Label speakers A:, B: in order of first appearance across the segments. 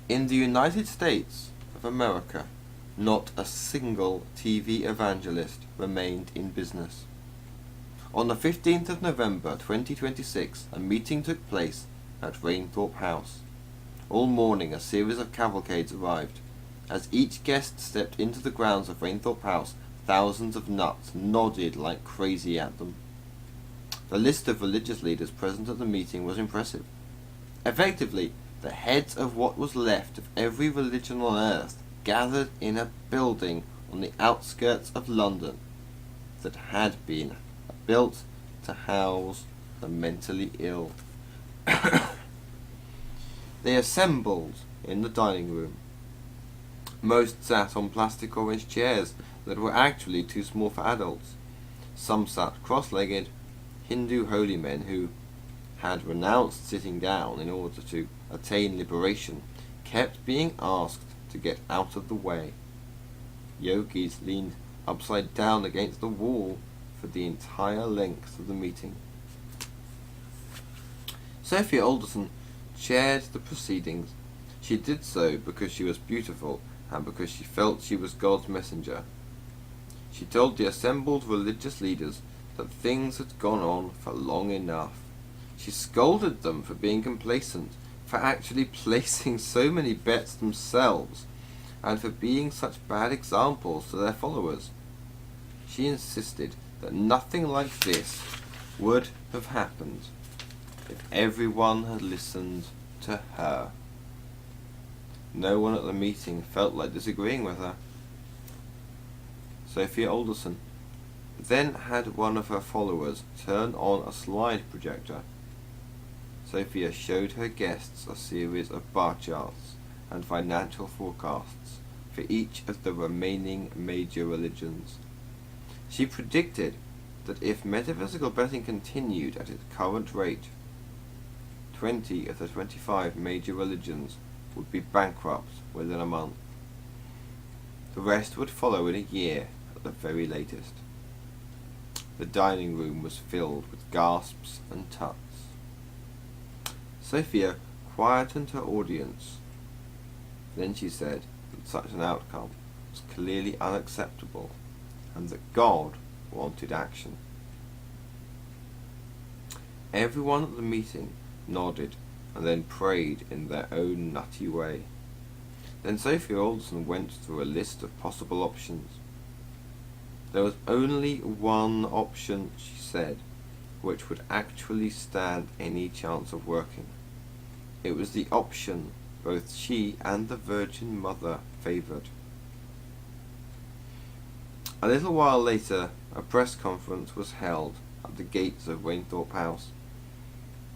A: In the United States of America, not a single TV evangelist remained in business. On the 15th of November 2026, a meeting took place at Rainthorpe House. All morning a series of cavalcades arrived. As each guest stepped into the grounds of Rainthorpe House, thousands of nuts nodded like crazy at them. The list of religious leaders present at the meeting was impressive. Effectively, the heads of what was left of every religion on earth gathered in a building on the outskirts of London that had been built to house the mentally ill. They assembled in the dining room. Most sat on plastic orange chairs that were actually too small for adults. Some sat cross-legged, Hindu holy men who had renounced sitting down in order to attain liberation, kept being asked to get out of the way. Yogis leaned upside down against the wall for the entire length of the meeting. Sophia Alderson chaired the proceedings. She did so because she was beautiful and because she felt she was God's messenger. She told the assembled religious leaders that things had gone on for long enough. She scolded them for being complacent, for actually placing so many bets themselves, and for being such bad examples to their followers. She insisted that nothing like this would have happened if everyone had listened to her. No one at the meeting felt like disagreeing with her. Sophia Alderson then had one of her followers turn on a slide projector. Sophia showed her guests a series of bar charts and financial forecasts for each of the remaining major religions. She predicted that if metaphysical betting continued at its current rate, 20 of the 25 major religions would be bankrupt within a month. The rest would follow in a year at the very latest. The dining room was filled with gasps and tuts. Sophia quietened her audience. Then she said that such an outcome was clearly unacceptable and that God wanted action. Everyone at the meeting nodded and then prayed in their own nutty way. Then Sophia Alderson went through a list of possible options. There was only one option, she said, which would actually stand any chance of working. It was the option both she and the Virgin Mother favoured. A little while later, a press conference was held at the gates of Rainthorpe House.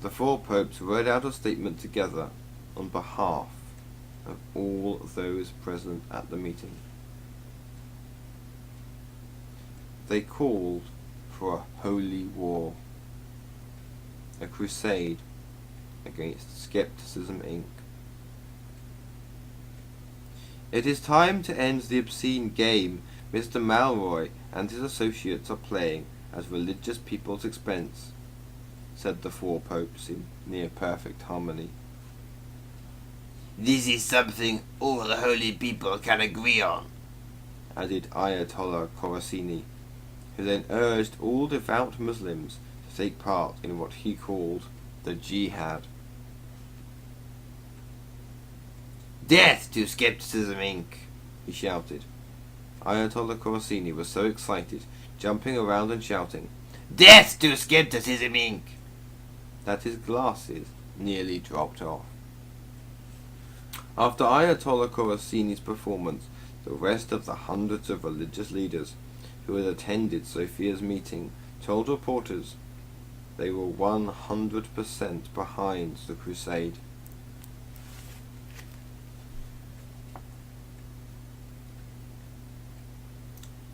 A: The four popes read out a statement together on behalf of all those present at the meeting. They called for a holy war, a crusade against Scepticism, Inc. It is time to end the obscene game Mr. Malroy and his associates are playing at religious people's expense, said the four popes in near-perfect harmony.
B: This is something all the holy people can agree on,
A: added Ayatollah Khorassini, who then urged all devout Muslims to take part in what he called the jihad.
B: Death to Scepticism, Inc.,
A: he shouted. Ayatollah Khorassini was so excited, jumping around and shouting,
B: Death to Scepticism, Inc.,
A: that his glasses nearly dropped off. After Ayatollah Khorassini's performance, the rest of the hundreds of religious leaders who had attended Sophia's meeting told reporters they were 100% behind the crusade.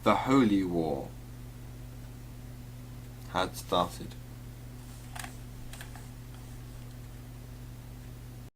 A: The Holy War had started.